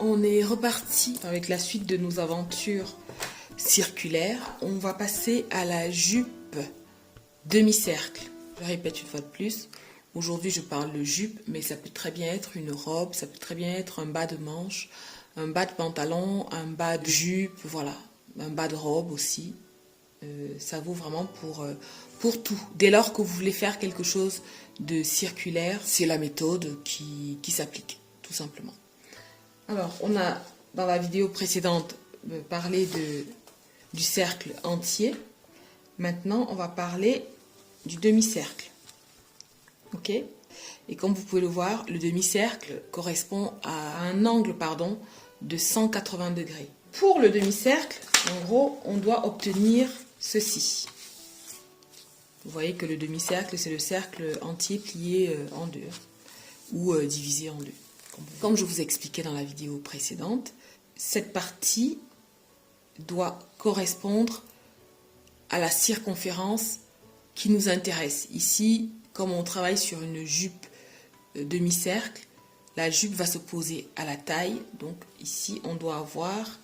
on est reparti avec la suite de nos aventures circulaires. On va passer à la jupe demi-cercle. Je répète une fois de plus. Aujourd'hui, je parle de jupe, mais ça peut très bien être une robe, ça peut très bien être un bas de manche, un bas de pantalon, un bas de jupe, voilà, un bas de robe aussi. Ça vaut vraiment pour tout. Dès lors que vous voulez faire quelque chose de circulaire, c'est la méthode qui s'applique, tout simplement. Alors, on a, dans la vidéo précédente, parlé du cercle entier. Maintenant, on va parler du demi-cercle. Ok? Et comme vous pouvez le voir, le demi-cercle correspond à un angle, de 180 degrés. Pour le demi-cercle, en gros, on doit obtenir ceci. Vous voyez que le demi-cercle, c'est le cercle entier plié en deux, ou divisé en deux. Comme je vous expliquais dans la vidéo précédente, cette partie doit correspondre à la circonférence qui nous intéresse. Ici, comme on travaille sur une jupe demi-cercle, la jupe va se poser à la taille. Donc ici, on doit avoir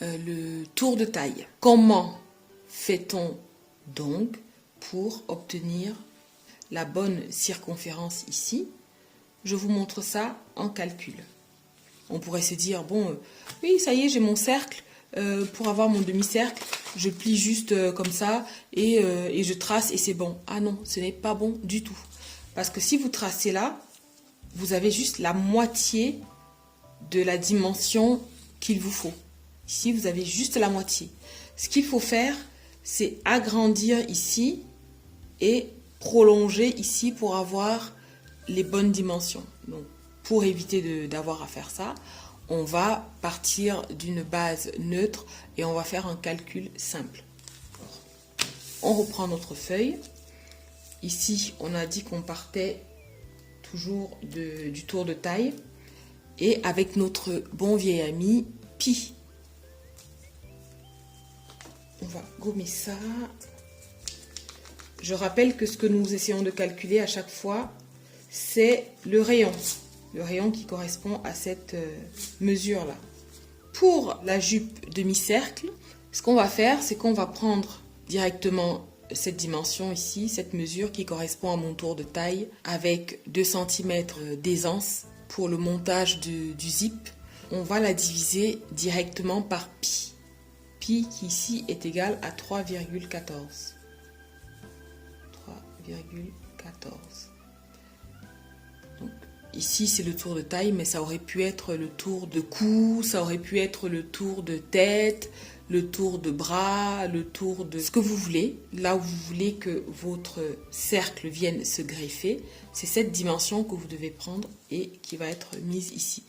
le tour de taille. Comment fait-on donc pour obtenir la bonne circonférence ici? Je vous montre ça en calcul. On pourrait se dire, bon, oui, ça y est, j'ai mon cercle. Pour avoir mon demi-cercle, je plie juste comme ça et je trace et c'est bon. Ah non, ce n'est pas bon du tout. Parce que si vous tracez là, vous avez juste la moitié de la dimension qu'il vous faut. Ici, vous avez juste la moitié. Ce qu'il faut faire, c'est agrandir ici et prolonger ici pour avoir les bonnes dimensions. Donc, pour éviter d'avoir à faire ça, on va partir d'une base neutre et on va faire un calcul simple. On reprend notre feuille. Ici, on a dit qu'on partait toujours du tour de taille et avec notre bon vieil ami pi. On va gommer ça. Je rappelle que ce que nous essayons de calculer à chaque fois, c'est le rayon. Le rayon qui correspond à cette mesure-là. Pour la jupe demi-cercle, ce qu'on va faire, c'est qu'on va prendre directement cette dimension ici, cette mesure qui correspond à mon tour de taille, avec 2 cm d'aisance pour le montage du zip. On va la diviser directement par pi. Pi qui ici est égal à 3,14. 3,14. Donc, ici, c'est le tour de taille, mais ça aurait pu être le tour de cou, ça aurait pu être le tour de tête, le tour de bras, le tour de ce que vous voulez. Là où vous voulez que votre cercle vienne se greffer, c'est cette dimension que vous devez prendre et qui va être mise ici.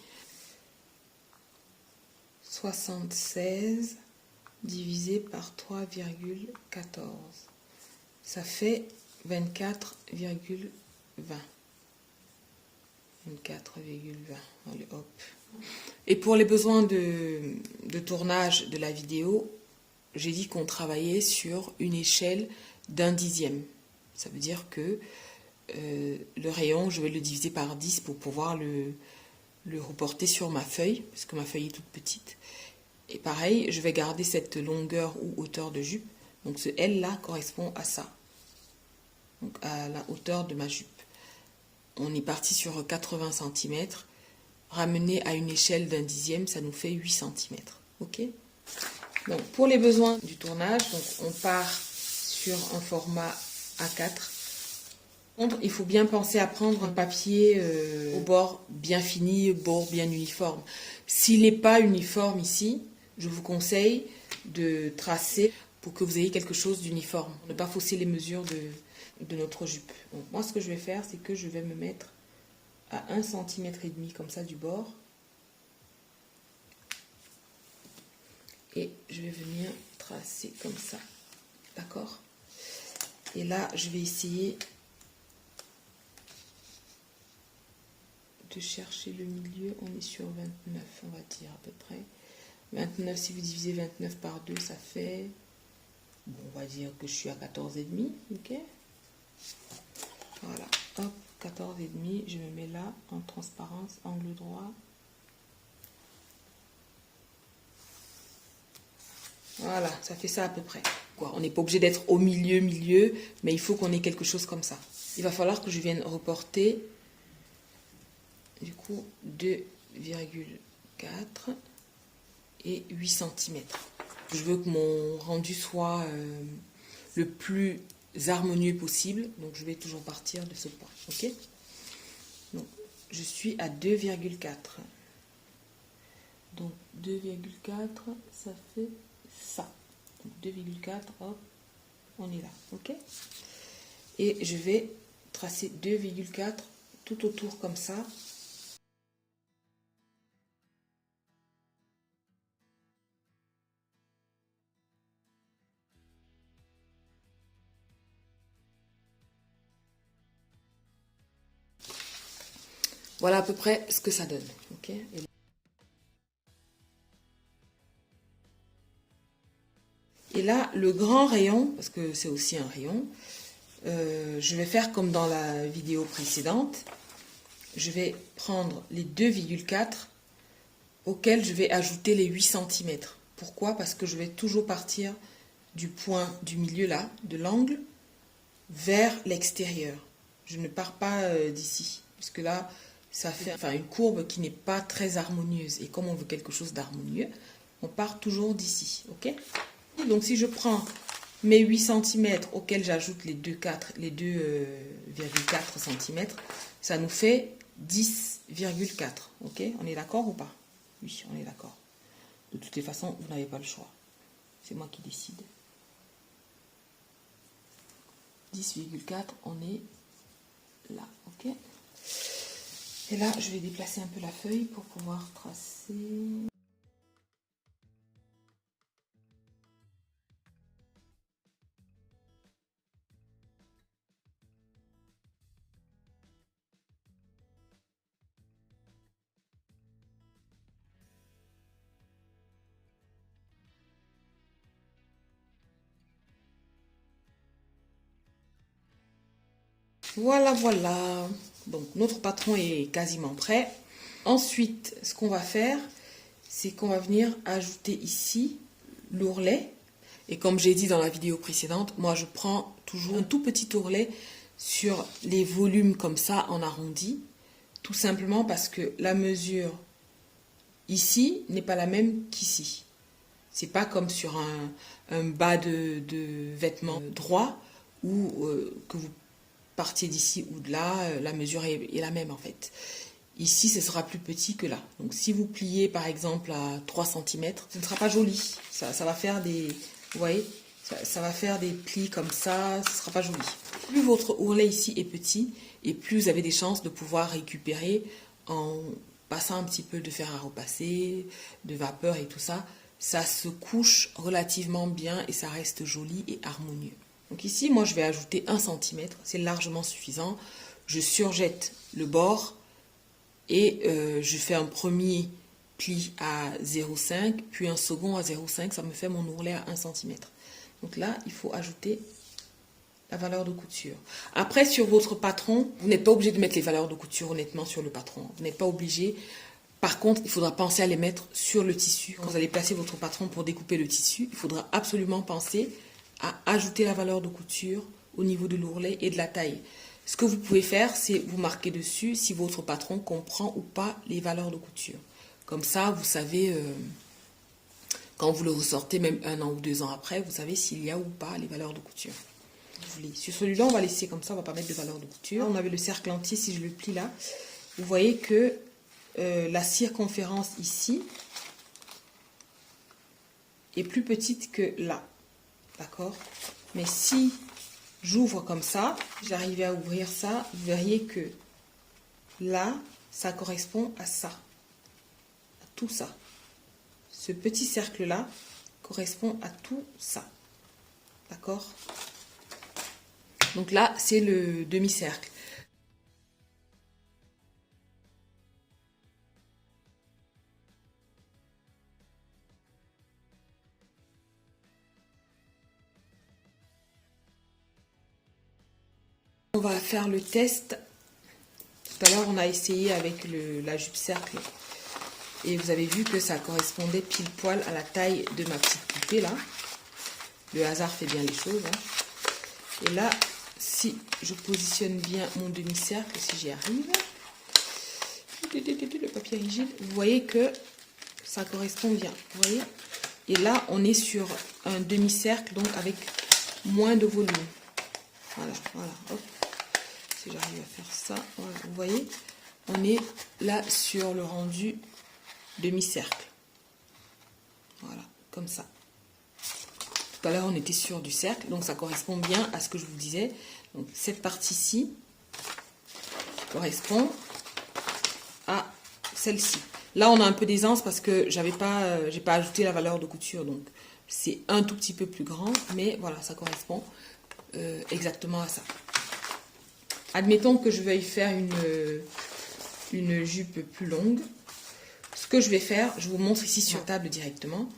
76 divisé par 3,14. Ça fait 24,20. 24,20. Allez, hop. Et pour les besoins de tournage de la vidéo, j'ai dit qu'on travaillait sur une échelle d'un dixième. Ça veut dire que le rayon, je vais le diviser par 10 pour pouvoir le reporter sur ma feuille, parce que ma feuille est toute petite. Et pareil, je vais garder cette longueur ou hauteur de jupe. Donc ce L là correspond à ça. Donc à la hauteur de ma jupe. On est parti sur 80 cm. Ramené à une échelle d'un dixième, ça nous fait 8 cm. Ok? Donc pour les besoins du tournage, donc on part sur un format A4. Il faut bien penser à prendre un papier au bord bien fini, bord bien uniforme. S'il n'est pas uniforme ici, je vous conseille de tracer pour que vous ayez quelque chose d'uniforme. Ne pas fausser les mesures de notre jupe. Donc, moi, ce que je vais faire, c'est que je vais me mettre à 1,5 cm comme ça du bord. Et je vais venir tracer comme ça. D'accord? Et là, je vais essayer de chercher le milieu. On est sur 29, on va dire à peu près. 29, si vous divisez 29 par 2, ça fait... Bon, on va dire que je suis à 14,5, ok? Voilà, hop, 14,5, je me mets là, en transparence, angle droit. Voilà, ça fait ça à peu près. Quoi, on n'est pas obligé d'être au milieu, mais il faut qu'on ait quelque chose comme ça. Il va falloir que je vienne reporter, du coup, 2,4 et 8 cm. Je veux que mon rendu soit le plus harmonieux possible, donc je vais toujours partir de ce point, ok? Donc, je suis à 2,4. Donc, 2,4, ça fait ça. 2,4, hop, on est là, ok? Et je vais tracer 2,4 tout autour comme ça. Voilà à peu près ce que ça donne, ok? Et là, le grand rayon, parce que c'est aussi un rayon, je vais faire comme dans la vidéo précédente. Je vais prendre les 2,4 auxquels je vais ajouter les 8 cm. Pourquoi? Parce que je vais toujours partir du point du milieu là, de l'angle, vers l'extérieur. Je ne pars pas d'ici, puisque là, ça fait une courbe qui n'est pas très harmonieuse. Et comme on veut quelque chose d'harmonieux, on part toujours d'ici, ok? Donc si je prends mes 8 cm auxquels j'ajoute les 2,4 cm, ça nous fait 10,4. Ok? On est d'accord ou pas? Oui, on est d'accord. De toutes les façons, vous n'avez pas le choix. C'est moi qui décide. 10,4, on est là. Ok? Et là, je vais déplacer un peu la feuille pour pouvoir tracer. Voilà, voilà. Donc, notre patron est quasiment prêt. Ensuite, ce qu'on va faire, c'est qu'on va venir ajouter ici l'ourlet. Et comme j'ai dit dans la vidéo précédente, moi, je prends toujours un tout petit ourlet sur les volumes comme ça, en arrondi. Tout simplement parce que la mesure ici n'est pas la même qu'ici. C'est pas comme sur un bas de vêtements droit où que vous partiez d'ici ou de là, la mesure est la même en fait. Ici, ce sera plus petit que là. Donc, si vous pliez par exemple à 3 cm, ce ne sera pas joli. Ça va faire des... Vous voyez, ça va faire des plis comme ça, ce ne sera pas joli. Plus votre ourlet ici est petit, et plus vous avez des chances de pouvoir récupérer en passant un petit peu de fer à repasser, de vapeur et tout ça. Ça se couche relativement bien et ça reste joli et harmonieux. Donc ici, moi, je vais ajouter 1 cm, c'est largement suffisant. Je surjette le bord et je fais un premier pli à 0,5, puis un second à 0,5, ça me fait mon ourlet à 1 cm. Donc là, il faut ajouter la valeur de couture. Après, sur votre patron, vous n'êtes pas obligé de mettre les valeurs de couture honnêtement sur le patron. Vous n'êtes pas obligé. Par contre, il faudra penser à les mettre sur le tissu. Quand vous allez placer votre patron pour découper le tissu, il faudra absolument penser à ajouter la valeur de couture au niveau de l'ourlet et de la taille. Ce que vous pouvez faire, c'est vous marquer dessus si votre patron comprend ou pas les valeurs de couture. Comme ça, vous savez, quand vous le ressortez, même 1 an ou 2 ans après, vous savez s'il y a ou pas les valeurs de couture. Sur celui-là, on va laisser comme ça, on ne va pas mettre de valeur de couture. On avait le cercle entier, si je le plie là, vous voyez que la circonférence ici est plus petite que là. D'accord? Mais si j'ouvre comme ça, j'arrivais à ouvrir ça, vous verriez que là, ça correspond à ça, à tout ça. Ce petit cercle-là correspond à tout ça. D'accord? Donc là, c'est le demi-cercle. On va faire le test. Tout à l'heure, on a essayé avec la jupe cercle Et vous avez vu que ça correspondait pile poil à la taille de ma petite poupée là. Le hasard fait bien les choses. Hein. Et là, si je positionne bien mon demi-cercle, si j'y arrive, le papier rigide, vous voyez que ça correspond bien. Vous voyez? Et là, on est sur un demi-cercle, donc avec moins de volume. Voilà, voilà. Hop. Si j'arrive à faire ça, voilà, vous voyez, on est là sur le rendu demi-cercle. Voilà, comme ça. Tout à l'heure, on était sur du cercle, donc ça correspond bien à ce que je vous disais. Donc, cette partie-ci correspond à celle-ci. Là, on a un peu d'aisance parce que j'ai pas ajouté la valeur de couture, donc c'est un tout petit peu plus grand, mais voilà, ça correspond exactement à ça. Admettons que je veuille faire une jupe plus longue. Ce que je vais faire, je vous montre ici sur table directement.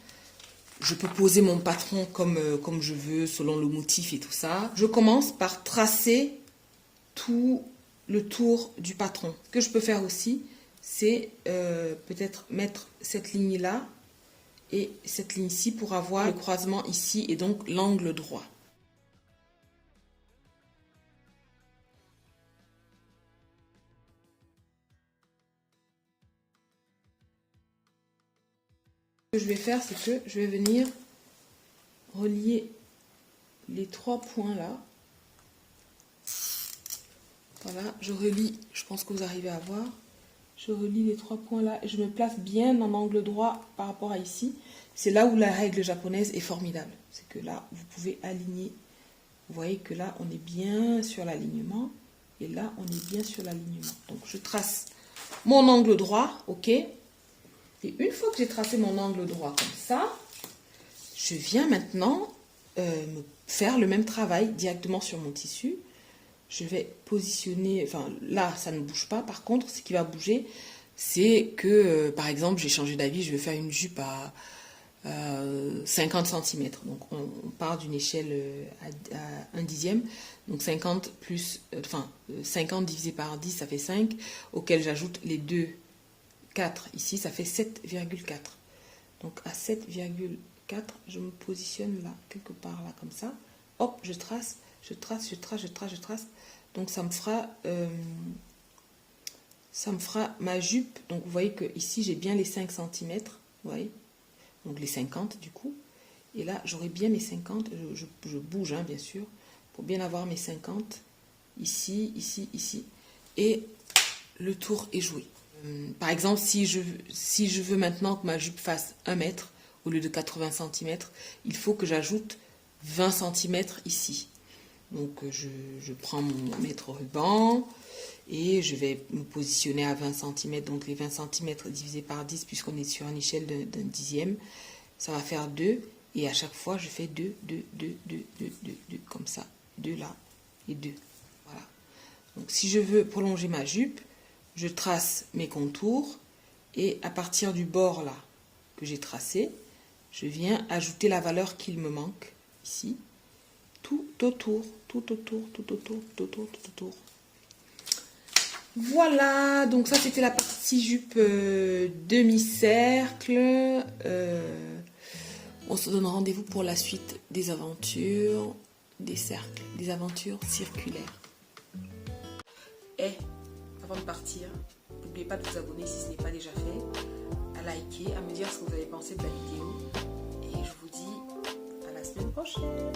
Je peux poser mon patron comme je veux, selon le motif et tout ça. Je commence par tracer tout le tour du patron. Ce que je peux faire aussi, c'est peut-être mettre cette ligne-là et cette ligne-ci pour avoir le croisement ici et donc l'angle droit. Ce que je vais faire, c'est que je vais venir relier les 3 points là. Voilà, je relie, je pense que vous arrivez à voir. Je relie les 3 points là et je me place bien en angle droit par rapport à ici. C'est là où la règle japonaise est formidable. C'est que là, vous pouvez aligner. Vous voyez que là, on est bien sur l'alignement. Et là, on est bien sur l'alignement. Donc, je trace mon angle droit, ok? Et une fois que j'ai tracé mon angle droit comme ça, je viens maintenant me faire le même travail directement sur mon tissu. Je vais positionner, enfin là ça ne bouge pas, par contre ce qui va bouger c'est que par exemple j'ai changé d'avis, je vais faire une jupe à 50 cm, donc on part d'une échelle à 1/10, donc 50 plus, 50 divisé par 10 ça fait 5, auquel j'ajoute les 2, 4 ici, ça fait 7,4, donc à 7,4 je me positionne là, quelque part là comme ça, hop je trace. Je trace. Donc ça me fera ma jupe. Donc vous voyez que ici j'ai bien les 5 cm. Vous voyez, donc les 50 du coup. Et là j'aurai bien mes 50. Je bouge hein, bien sûr. Pour bien avoir mes 50. Ici, ici, ici. Et le tour est joué. Par exemple, si je veux maintenant que ma jupe fasse 1 mètre au lieu de 80 cm, il faut que j'ajoute 20 cm ici. Donc je prends mon mètre ruban et je vais me positionner à 20 cm. Donc les 20 cm divisé par 10, puisqu'on est sur une échelle d'un 10e, ça va faire 2. Et à chaque fois, je fais 2, 2, 2, 2, 2, 2, 2, comme ça. 2 là et 2. Voilà. Donc si je veux prolonger ma jupe, je trace mes contours et à partir du bord là que j'ai tracé, je viens ajouter la valeur qu'il me manque ici. Tout autour. Voilà, donc ça c'était la partie jupe demi-cercle. On se donne rendez-vous pour la suite des aventures, des cercles, des aventures circulaires. Et avant de partir, n'oubliez pas de vous abonner si ce n'est pas déjà fait, à liker, à me dire ce que vous avez pensé de la vidéo. Et je vous dis à la semaine prochaine.